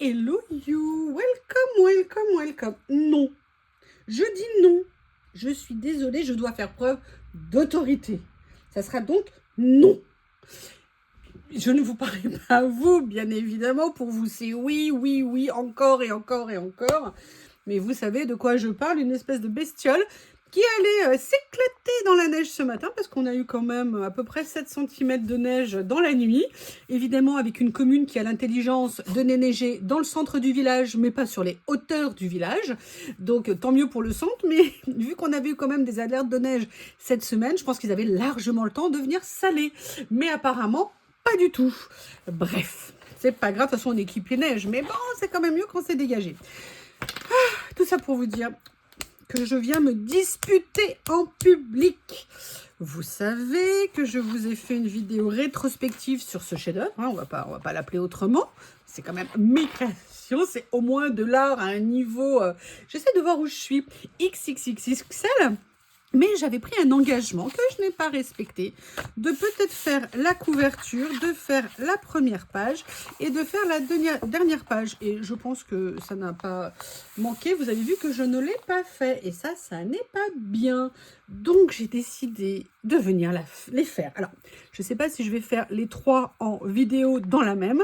Hello you, welcome. Non, je dis non. Je suis désolée, je dois faire preuve d'autorité. Ça sera donc non. Je ne vous parle pas à vous, bien évidemment. Pour vous, c'est oui, encore et encore et encore. Mais vous savez de quoi je parle, une espèce de bestiole qui allait s'éclater dans la neige ce matin, parce qu'on a eu quand même à peu près 7 cm de neige dans la nuit. Évidemment, avec une commune qui a l'intelligence de neiger dans le centre du village, mais pas sur les hauteurs du village. Donc, tant mieux pour le centre, mais vu qu'on avait eu quand même des alertes de neige cette semaine, je pense qu'ils avaient largement le temps de venir saler. Mais apparemment, pas du tout. Bref, c'est pas grave, de toute façon, on équipe les neiges, mais bon, c'est quand même mieux quand c'est dégagé. Tout ça pour vous dire que je viens me disputer en public. Vous savez que je vous ai fait une vidéo rétrospective sur ce chef-d'œuvre, hein, on va pas l'appeler autrement. C'est quand même mes créations, c'est au moins de l'art à un niveau... j'essaie de voir où je suis. XXXXL. Mais j'avais pris un engagement que je n'ai pas respecté, de peut-être faire la couverture, de faire la première page et de faire la dernière page. Et je pense que ça n'a pas manqué. Vous avez vu que je ne l'ai pas fait. Et ça n'est pas bien. Donc j'ai décidé de venir les faire. Alors, je ne sais pas si je vais faire les 3 en vidéo dans la même.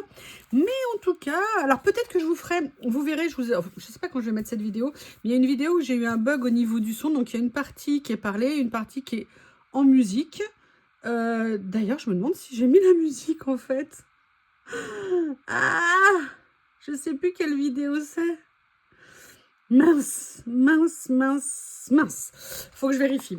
Mais en tout cas, alors peut-être que je vous ferai, vous verrez, je ne sais pas quand je vais mettre cette vidéo, mais il y a une vidéo où j'ai eu un bug au niveau du son. Donc il y a une partie qui est parlée, une partie qui est en musique. D'ailleurs, je me demande si j'ai mis la musique en fait. Ah, je ne sais plus quelle vidéo c'est. Mince. Faut que je vérifie.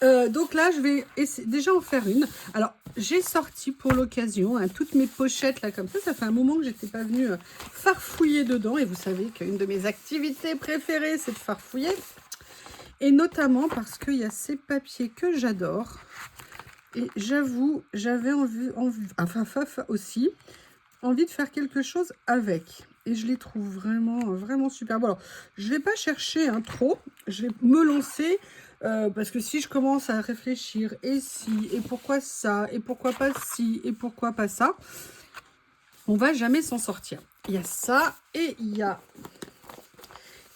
Donc là, je vais déjà en faire une. Alors, j'ai sorti pour l'occasion toutes mes pochettes là comme ça. Ça fait un moment que j'étais pas venue farfouiller dedans. Et vous savez qu'une de mes activités préférées, c'est de farfouiller. Et notamment parce qu'il y a ces papiers que j'adore. Et j'avoue, j'avais aussi envie de faire quelque chose avec. Et je les trouve vraiment super. Bon, alors, je vais pas chercher trop. Je vais me lancer. Parce que si je commence à réfléchir, et si, et pourquoi ça, et pourquoi pas ci, et pourquoi pas ça, on va jamais s'en sortir. Il y a ça, et il y a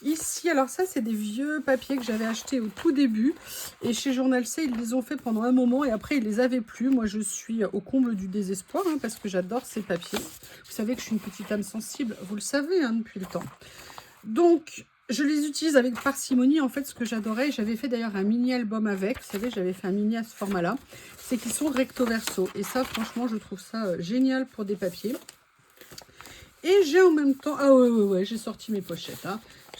ici, alors ça c'est des vieux papiers que j'avais achetés au tout début, et chez Journal C, ils les ont fait pendant un moment, et après ils les avaient plus. Moi je suis au comble du désespoir, parce que j'adore ces papiers. Vous savez que je suis une petite âme sensible, vous le savez depuis le temps. Donc, je les utilise avec parcimonie. En fait, ce que j'adorais, j'avais fait d'ailleurs un mini-album avec. Vous savez, j'avais fait un mini à ce format-là. C'est qu'ils sont recto-verso. Et ça, franchement, je trouve ça génial pour des papiers. Et j'ai en même temps... Ah ouais, j'ai sorti mes pochettes.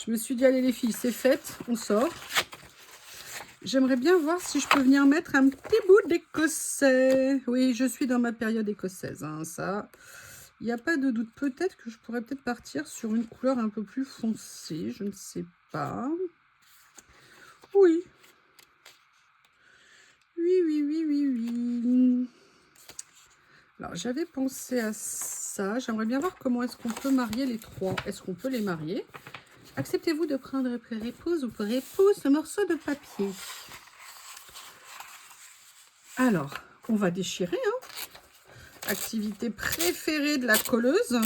Je me suis dit, allez les filles, c'est fait, on sort. J'aimerais bien voir si je peux venir mettre un petit bout d'écossais. Oui, je suis dans ma période écossaise, ça... Il n'y a pas de doute. Peut-être que je pourrais partir sur une couleur un peu plus foncée. Je ne sais pas. Oui. Oui. Alors, j'avais pensé à ça. J'aimerais bien voir comment est-ce qu'on peut marier les 3. Est-ce qu'on peut les marier? Acceptez-vous de prendre pour épouse ou pour épouse ce morceau de papier? Alors, on va déchirer, Activité préférée de la colleuse.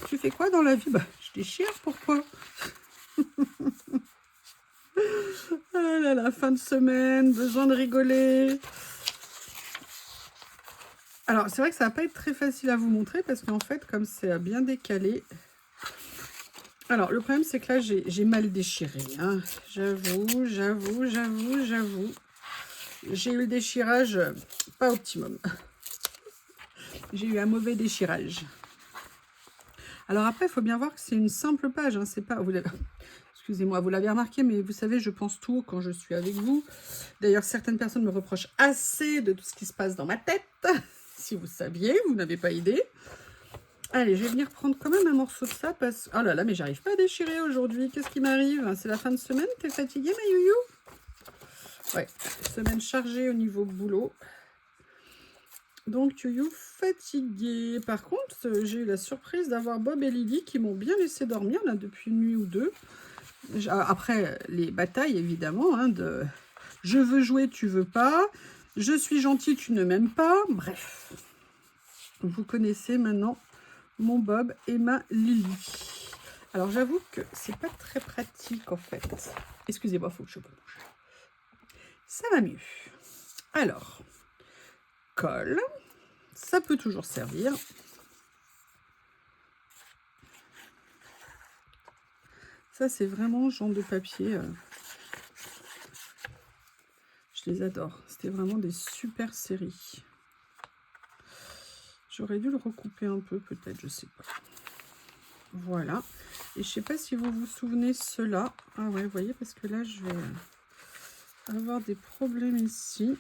Tu fais quoi dans la vie? Bah, je déchire, pourquoi? Ah là là, fin de semaine, besoin de rigoler. Alors, c'est vrai que ça va pas être très facile à vous montrer parce qu'en fait, comme c'est bien décalé... Alors, le problème, c'est que là, j'ai mal déchiré. J'avoue. J'ai eu le déchirage pas optimum. J'ai eu un mauvais déchirage. Alors après, il faut bien voir que c'est une simple page. C'est pas... Excusez-moi, vous l'avez remarqué, mais vous savez, je pense tout quand je suis avec vous. D'ailleurs, certaines personnes me reprochent assez de tout ce qui se passe dans ma tête. Si vous saviez, vous n'avez pas idée. Allez, je vais venir prendre quand même un morceau de ça parce... Oh là là, mais j'arrive pas à déchirer aujourd'hui. Qu'est-ce qui m'arrive? C'est la fin de semaine? T'es fatiguée, ma youyou? Ouais, semaine chargée au niveau boulot. Donc, youyou fatiguée. Par contre, j'ai eu la surprise d'avoir Bob et Lily qui m'ont bien laissé dormir là depuis une nuit ou deux. Après les batailles, évidemment, de « je veux jouer, tu veux pas »,« je suis gentil, tu ne m'aimes pas », bref. Vous connaissez maintenant mon Bob et ma Lily. Alors j'avoue que c'est pas très pratique en fait. Excusez-moi, il faut que je mange. Ça va mieux. Alors, colle. Ça peut toujours servir. Ça, c'est vraiment genre de papier. Je les adore. C'était vraiment des super séries. J'aurais dû le recouper un peu, peut-être, je sais pas. Voilà. Et je sais pas si vous vous souvenez cela. Ah ouais, vous voyez, parce que là, je vais avoir des problèmes ici.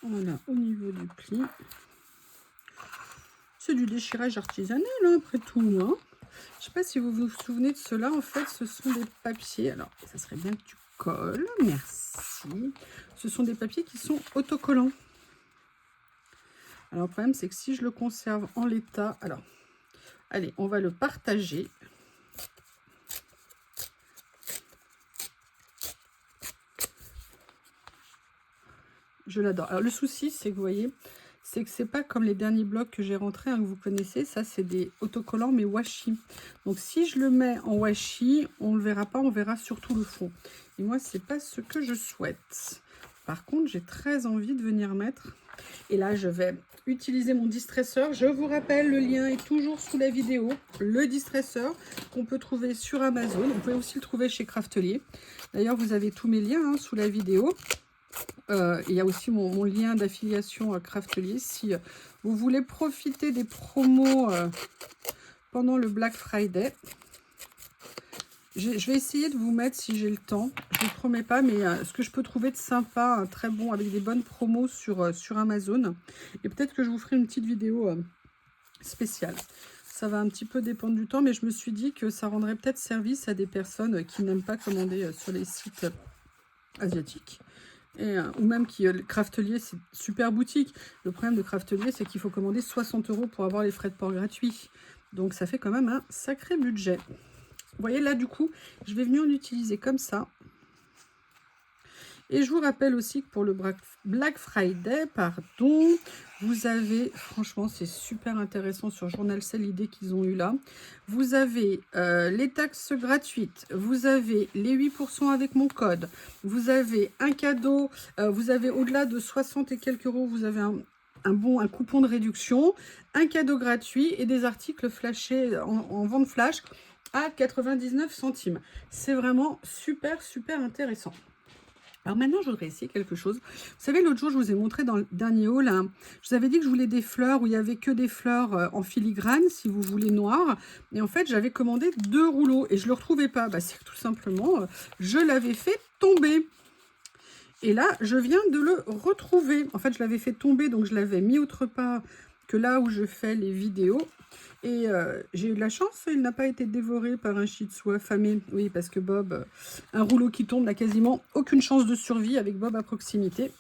Voilà, au niveau du pli. C'est du déchirage artisanal, hein, après tout. Hein. Je sais pas si vous vous souvenez de cela. En fait, ce sont des papiers. Alors, ça serait bien que tu colles. Merci. Ce sont des papiers qui sont autocollants. Alors, le problème, c'est que si je le conserve en l'état... Alors, allez, on va le partager. Je l'adore. Alors, le souci, c'est que vous voyez, c'est que c'est pas comme les derniers blocs que j'ai rentrés, hein, que vous connaissez. Ça, c'est des autocollants, mais washi. Donc, si je le mets en washi, on ne le verra pas, on verra surtout le fond. Et moi, c'est pas ce que je souhaite. Par contre, j'ai très envie de venir mettre... Et là, je vais utiliser mon distresseur. Je vous rappelle, le lien est toujours sous la vidéo. Le distresseur qu'on peut trouver sur Amazon. Vous pouvez aussi le trouver chez Craftelier. D'ailleurs, vous avez tous mes liens hein, sous la vidéo. Il y a aussi mon lien d'affiliation à Craftelier. Si vous voulez profiter des promos pendant le Black Friday. Je vais essayer de vous mettre si j'ai le temps. Je ne vous promets pas, mais ce que je peux trouver de sympa, très bon, avec des bonnes promos sur Amazon. Et peut-être que je vous ferai une petite vidéo spéciale. Ça va un petit peu dépendre du temps, mais je me suis dit que ça rendrait peut-être service à des personnes qui n'aiment pas commander sur les sites asiatiques. Ou même qui Craftelier, c'est super boutique. Le problème de Craftelier, c'est qu'il faut commander 60 € pour avoir les frais de port gratuits. Donc ça fait quand même un sacré budget. Vous voyez là, du coup, je vais venir l'utiliser comme ça. Et je vous rappelle aussi que pour le Black Friday, pardon, vous avez, franchement, c'est super intéressant sur Journal Sale, l'idée qu'ils ont eu là. Vous avez les taxes gratuites, vous avez les 8% avec mon code, vous avez un cadeau, vous avez au-delà de 60 et quelques euros, vous avez un coupon de réduction, un cadeau gratuit et des articles flashés en vente flash à 99 centimes. C'est vraiment super, super intéressant. Alors maintenant, je voudrais essayer quelque chose. Vous savez, l'autre jour, je vous ai montré dans le dernier haul, hein, je vous avais dit que je voulais des fleurs où il n'y avait que des fleurs en filigrane, si vous voulez noir. Et en fait, j'avais commandé 2 rouleaux et je ne le retrouvais pas. Bah, c'est tout simplement, je l'avais fait tomber. Et là, je viens de le retrouver. En fait, je l'avais fait tomber, donc je l'avais mis autre part que là où je fais les vidéos. Et j'ai eu de la chance, il n'a pas été dévoré par un shih tzu affamé. Oui, parce que Bob, un rouleau qui tombe n'a quasiment aucune chance de survie avec Bob à proximité.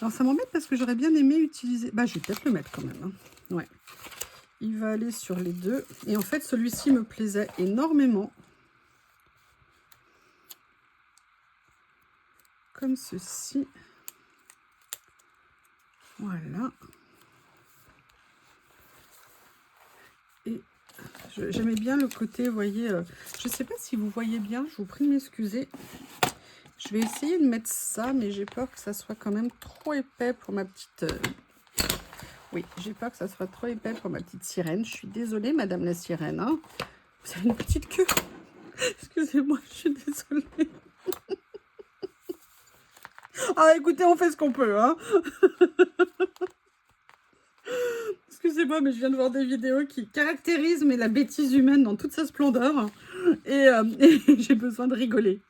Alors ça m'embête parce que j'aurais bien aimé utiliser... Bah, je vais peut-être le mettre quand même. Hein. Ouais. Il va aller sur les deux. Et en fait, celui-ci me plaisait énormément. Comme ceci. Voilà. Et j'aimais bien le côté, vous voyez, je ne sais pas si vous voyez bien, je vous prie de m'excuser. Je vais essayer de mettre ça, mais j'ai peur que ça soit quand même trop épais pour ma petite... Oui, j'ai peur que ça soit trop épais pour ma petite sirène. Je suis désolée, madame la sirène. Hein. Vous avez une petite queue. Excusez-moi, je suis désolée. Ah, écoutez, on fait ce qu'on peut, hein. Excusez-moi, mais je viens de voir des vidéos qui caractérisent la bêtise humaine dans toute sa splendeur. Et j'ai besoin de rigoler.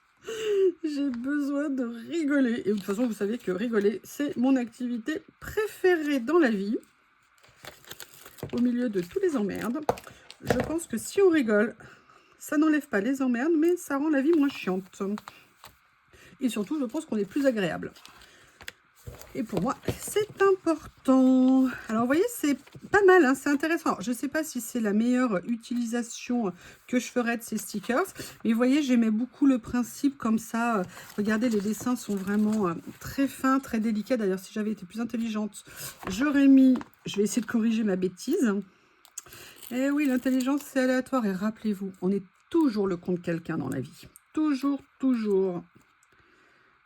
J'ai besoin de rigoler. Et de toute façon, vous savez que rigoler, c'est mon activité préférée dans la vie. Au milieu de tous les emmerdes. Je pense que si on rigole, ça n'enlève pas les emmerdes, mais ça rend la vie moins chiante. Et surtout, je pense qu'on est plus agréable. Et pour moi, c'est important. Alors, vous voyez, c'est pas mal, hein, c'est intéressant. Alors, je ne sais pas si c'est la meilleure utilisation que je ferais de ces stickers, mais vous voyez, j'aimais beaucoup le principe comme ça. Regardez, les dessins sont vraiment très fins, très délicats. D'ailleurs, si j'avais été plus intelligente, j'aurais mis... Je vais essayer de corriger ma bêtise. Eh oui, l'intelligence, c'est aléatoire. Et rappelez-vous, on est toujours le compte de quelqu'un dans la vie. Toujours, toujours.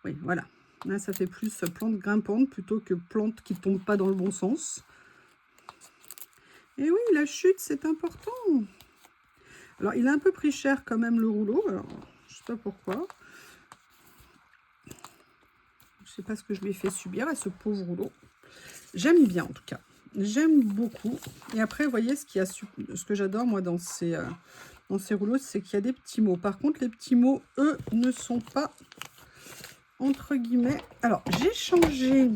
Oui, voilà. Là, ça fait plus plante grimpante plutôt que plante qui ne tombe pas dans le bon sens. Et oui, la chute, c'est important. Alors, il a un peu pris cher quand même, le rouleau. Alors, je ne sais pas pourquoi. Je ne sais pas ce que je lui ai fait subir à ce pauvre rouleau. J'aime bien, en tout cas. J'aime beaucoup. Et après, vous voyez, ce que j'adore, moi, dans ces rouleaux, c'est qu'il y a des petits mots. Par contre, les petits mots, eux, ne sont pas, entre guillemets... Alors, j'ai changé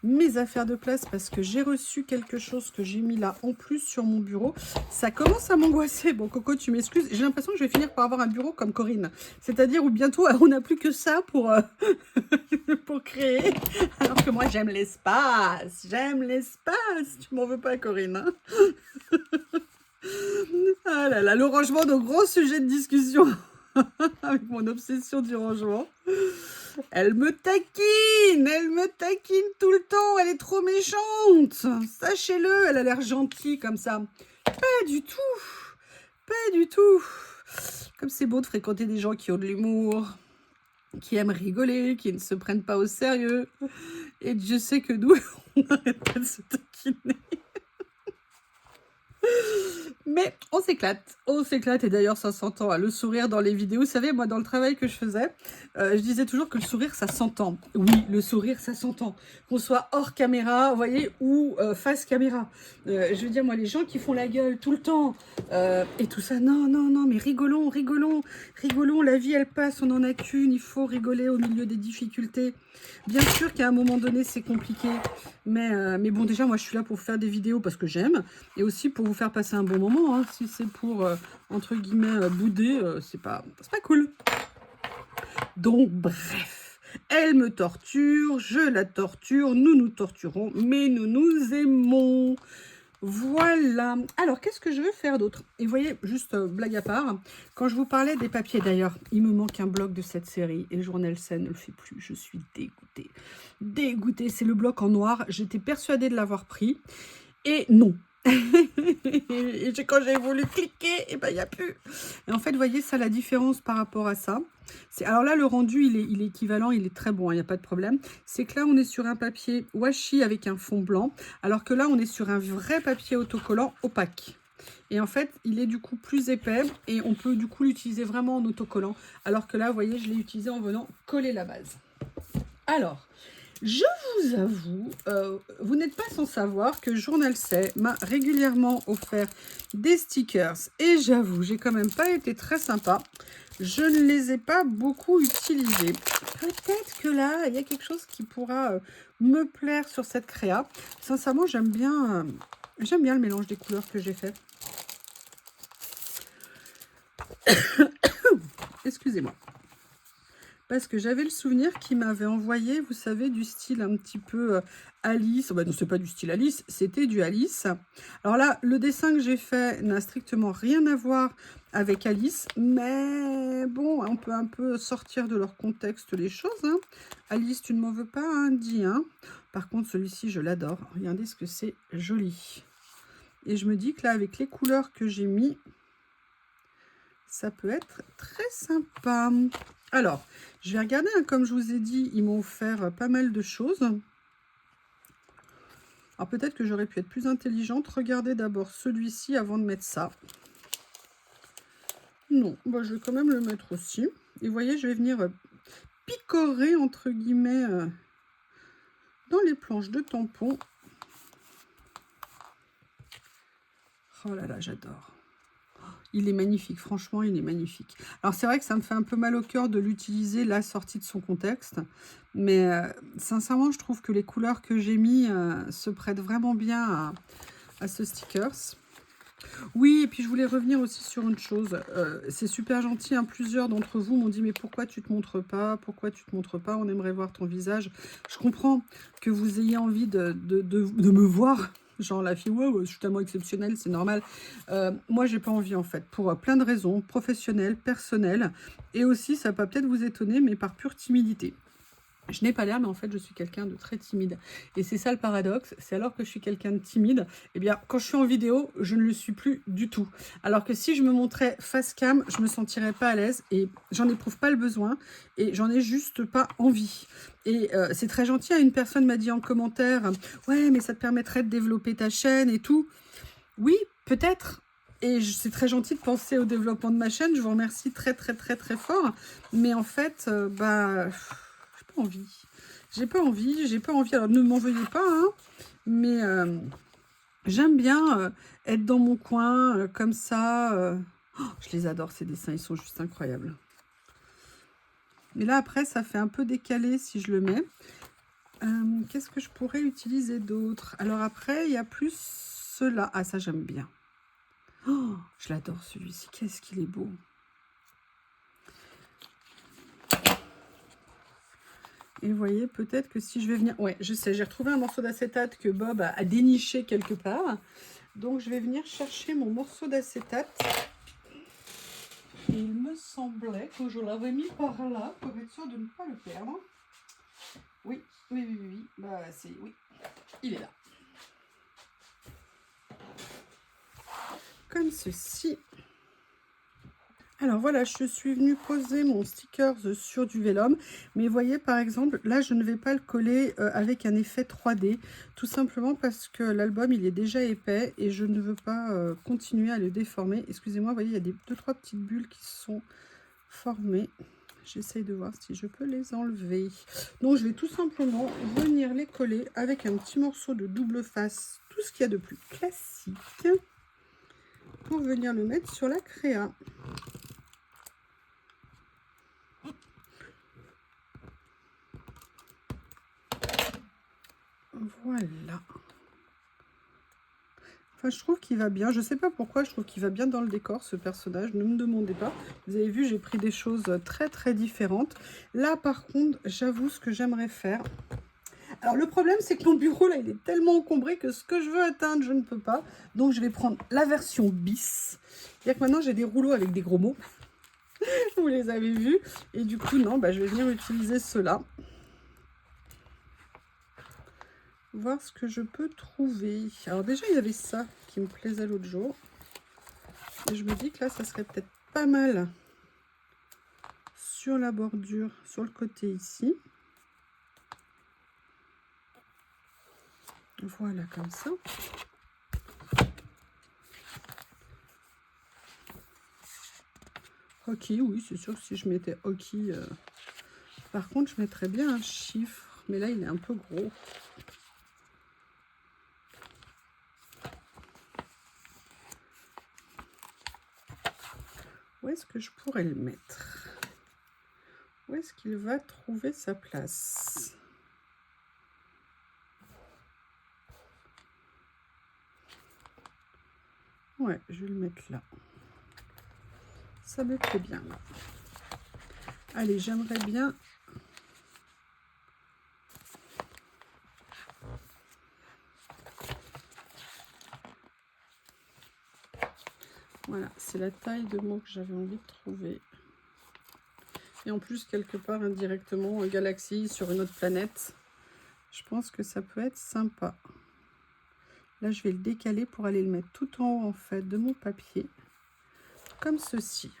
mes affaires de place parce que j'ai reçu quelque chose que j'ai mis là en plus sur mon bureau. Ça commence à m'angoisser. Bon, Coco, tu m'excuses. J'ai l'impression que je vais finir par avoir un bureau comme Corinne. C'est-à-dire où bientôt, on n'a plus que ça pour, pour créer. Alors que moi, j'aime l'espace. J'aime l'espace. Tu m'en veux pas, Corinne, hein? Ah là là, le rangement, de gros sujets de discussion avec mon obsession du rangement. Elle me taquine tout le temps, elle est trop méchante. Sachez-le, elle a l'air gentille comme ça. Pas du tout, pas du tout. Comme c'est beau de fréquenter des gens qui ont de l'humour, qui aiment rigoler, qui ne se prennent pas au sérieux. Et Dieu sait que nous, on n'arrête pas de se taquiner. Mais on s'éclate et d'ailleurs ça s'entend, hein, le sourire dans les vidéos. Vous savez, moi dans le travail que je faisais, je disais toujours que le sourire ça s'entend. Oui, le sourire ça s'entend, qu'on soit hors caméra, vous voyez, ou face caméra. Je veux dire, moi les gens qui font la gueule tout le temps et tout ça, non, mais rigolons, la vie elle passe, on n'en a qu'une, il faut rigoler au milieu des difficultés. Bien sûr qu'à un moment donné c'est compliqué, mais bon, déjà moi je suis là pour faire des vidéos parce que j'aime, et aussi pour vous faire passer un bon moment, hein. Si c'est pour, entre guillemets, bouder, c'est pas cool. Donc bref, elle me torture, je la torture, nous nous torturons, mais nous nous aimons. Voilà. Alors, qu'est-ce que je veux faire d'autre? Et vous voyez, juste blague à part, quand je vous parlais des papiers, d'ailleurs, il me manque un bloc de cette série et le journal Scène ne le fait plus. Je suis dégoûtée. Dégoûtée. C'est le bloc en noir. J'étais persuadée de l'avoir pris. Et non. Et quand j'ai voulu cliquer, et ben il n'y a plus. Et en fait, vous voyez ça, la différence par rapport à ça. Alors là, le rendu, il est équivalent, il est très bon, il n'y a pas de problème. C'est que là, on est sur un papier washi avec un fond blanc, alors que là, on est sur un vrai papier autocollant opaque. Et en fait, il est du coup plus épais et on peut du coup l'utiliser vraiment en autocollant. Alors que là, vous voyez, je l'ai utilisé en venant coller la base. Alors, je vous avoue, vous n'êtes pas sans savoir que Journal C m'a régulièrement offert des stickers. Et j'avoue, j'ai quand même pas été très sympa. Je ne les ai pas beaucoup utilisés. Peut-être que là, il y a quelque chose qui pourra me plaire sur cette créa. Sincèrement, j'aime bien le mélange des couleurs que j'ai fait. Excusez-moi. Parce que j'avais le souvenir qu'il m'avait envoyé, vous savez, du style un petit peu Alice. Bah non, c'est pas du style Alice, c'était du Alice. Alors là, le dessin que j'ai fait n'a strictement rien à voir avec Alice. Mais bon, on peut un peu sortir de leur contexte les choses, hein. Alice, tu ne m'en veux pas, hein, dis, hein. Par contre, celui-ci, je l'adore. Regardez ce que c'est joli. Et je me dis que là, avec les couleurs que j'ai mis, ça peut être très sympa. Alors, je vais regarder, hein, comme je vous ai dit, ils m'ont offert pas mal de choses. Alors peut-être que j'aurais pu être plus intelligente. Regardez d'abord celui-ci avant de mettre ça. Non, bah, je vais quand même le mettre aussi. Et vous voyez, je vais venir picorer, entre guillemets, dans les planches de tampons. Oh là là, j'adore. Il est magnifique, franchement, il est magnifique. Alors, c'est vrai que ça me fait un peu mal au cœur de l'utiliser, la sortie de son contexte. Mais sincèrement, je trouve que les couleurs que j'ai mis se prêtent vraiment bien à ce stickers. Oui, et puis je voulais revenir aussi sur une chose. C'est super gentil, hein, plusieurs d'entre vous m'ont dit « Mais pourquoi tu te montres pas? Pourquoi tu te montres pas? On aimerait voir ton visage. » Je comprends que vous ayez envie de me voir. Genre la fille, ouais, ouais, je suis tellement exceptionnelle, c'est normal. Moi, j'ai pas envie en fait, pour plein de raisons, professionnelles, personnelles. Et aussi, ça peut peut-être vous étonner, mais par pure timidité. Je n'ai pas l'air, mais en fait, je suis quelqu'un de très timide. Et c'est ça le paradoxe, c'est alors que je suis quelqu'un de timide, eh bien, quand je suis en vidéo, je ne le suis plus du tout. Alors que si je me montrais face cam, je me sentirais pas à l'aise et j'en éprouve pas le besoin et j'en ai juste pas envie. Et c'est très gentil, hein, une personne m'a dit en commentaire, ouais, mais ça te permettrait de développer ta chaîne et tout. Oui, peut-être. Et c'est très gentil de penser au développement de ma chaîne, je vous remercie très très très très fort. Mais en fait, bah... j'ai pas envie. J'ai pas envie. Alors ne m'en veuillez pas, hein, mais j'aime bien être dans mon coin, comme ça. Oh, je les adore, ces dessins, ils sont juste incroyables. Mais là, après, ça fait un peu décalé si je le mets. Qu'est-ce que je pourrais utiliser d'autre? Alors après, il y a plus cela. Ah, ça, j'aime bien. Oh, je l'adore, celui-ci. Qu'est-ce qu'il est beau. Et vous voyez, peut-être que si je vais venir... Ouais, je sais, j'ai retrouvé un morceau d'acétate que Bob a déniché quelque part. Donc, je vais venir chercher mon morceau d'acétate. Et il me semblait que je l'avais mis par là pour être sûr de ne pas le perdre. Oui, oui, oui, oui. Bah, c'est... Oui, il est là. Comme ceci. Alors voilà, je suis venue poser mon stickers sur du vélum, mais vous voyez par exemple, là je ne vais pas le coller avec un effet 3D, tout simplement parce que l'album il est déjà épais et je ne veux pas continuer à le déformer. Excusez-moi, vous voyez, il y a deux, trois petites bulles qui sont formées. J'essaye de voir si je peux les enlever. Donc je vais tout simplement venir les coller avec un petit morceau de double face, tout ce qu'il y a de plus classique, pour venir le mettre sur la créa. Voilà. Enfin, je trouve qu'il va bien. Je sais pas pourquoi, je trouve qu'il va bien dans le décor, ce personnage. Ne me demandez pas. Vous avez vu, j'ai pris des choses très, très différentes. Là, par contre, j'avoue ce que j'aimerais faire. Alors, le problème, c'est que mon bureau, là, il est tellement encombré que ce que je veux atteindre, je ne peux pas. Donc, je vais prendre la version bis. C'est-à-dire que maintenant, j'ai des rouleaux avec des gros mots. Vous les avez vus. Et du coup, non, bah, je vais venir utiliser ceux-là. Voir ce que je peux trouver. Alors déjà, il y avait ça qui me plaisait l'autre jour. Et je me dis que là, ça serait peut-être pas mal sur la bordure, sur le côté ici. Voilà, comme ça. Hockey, oui, c'est sûr que si je mettais hockey... Par contre, je mettrais bien un chiffre. Mais là, il est un peu gros. Où est-ce que je pourrais le mettre? Où est-ce qu'il va trouver sa place? Ouais, je vais le mettre là. Ça me plaît bien là. Allez, j'aimerais bien... Voilà, c'est la taille de mot que j'avais envie de trouver. Et en plus, quelque part, indirectement, galaxie sur une autre planète. Je pense que ça peut être sympa. Là, je vais le décaler pour aller le mettre tout en haut, en fait, de mon papier. Comme ceci.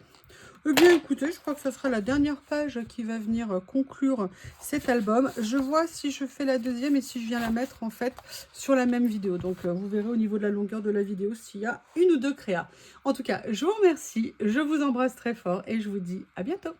Eh bien, écoutez, je crois que ce sera la dernière page qui va venir conclure cet album. Je vois si je fais la deuxième et si je viens la mettre, en fait, sur la même vidéo. Donc, vous verrez au niveau de la longueur de la vidéo s'il y a une ou deux créas. En tout cas, je vous remercie, je vous embrasse très fort et je vous dis à bientôt.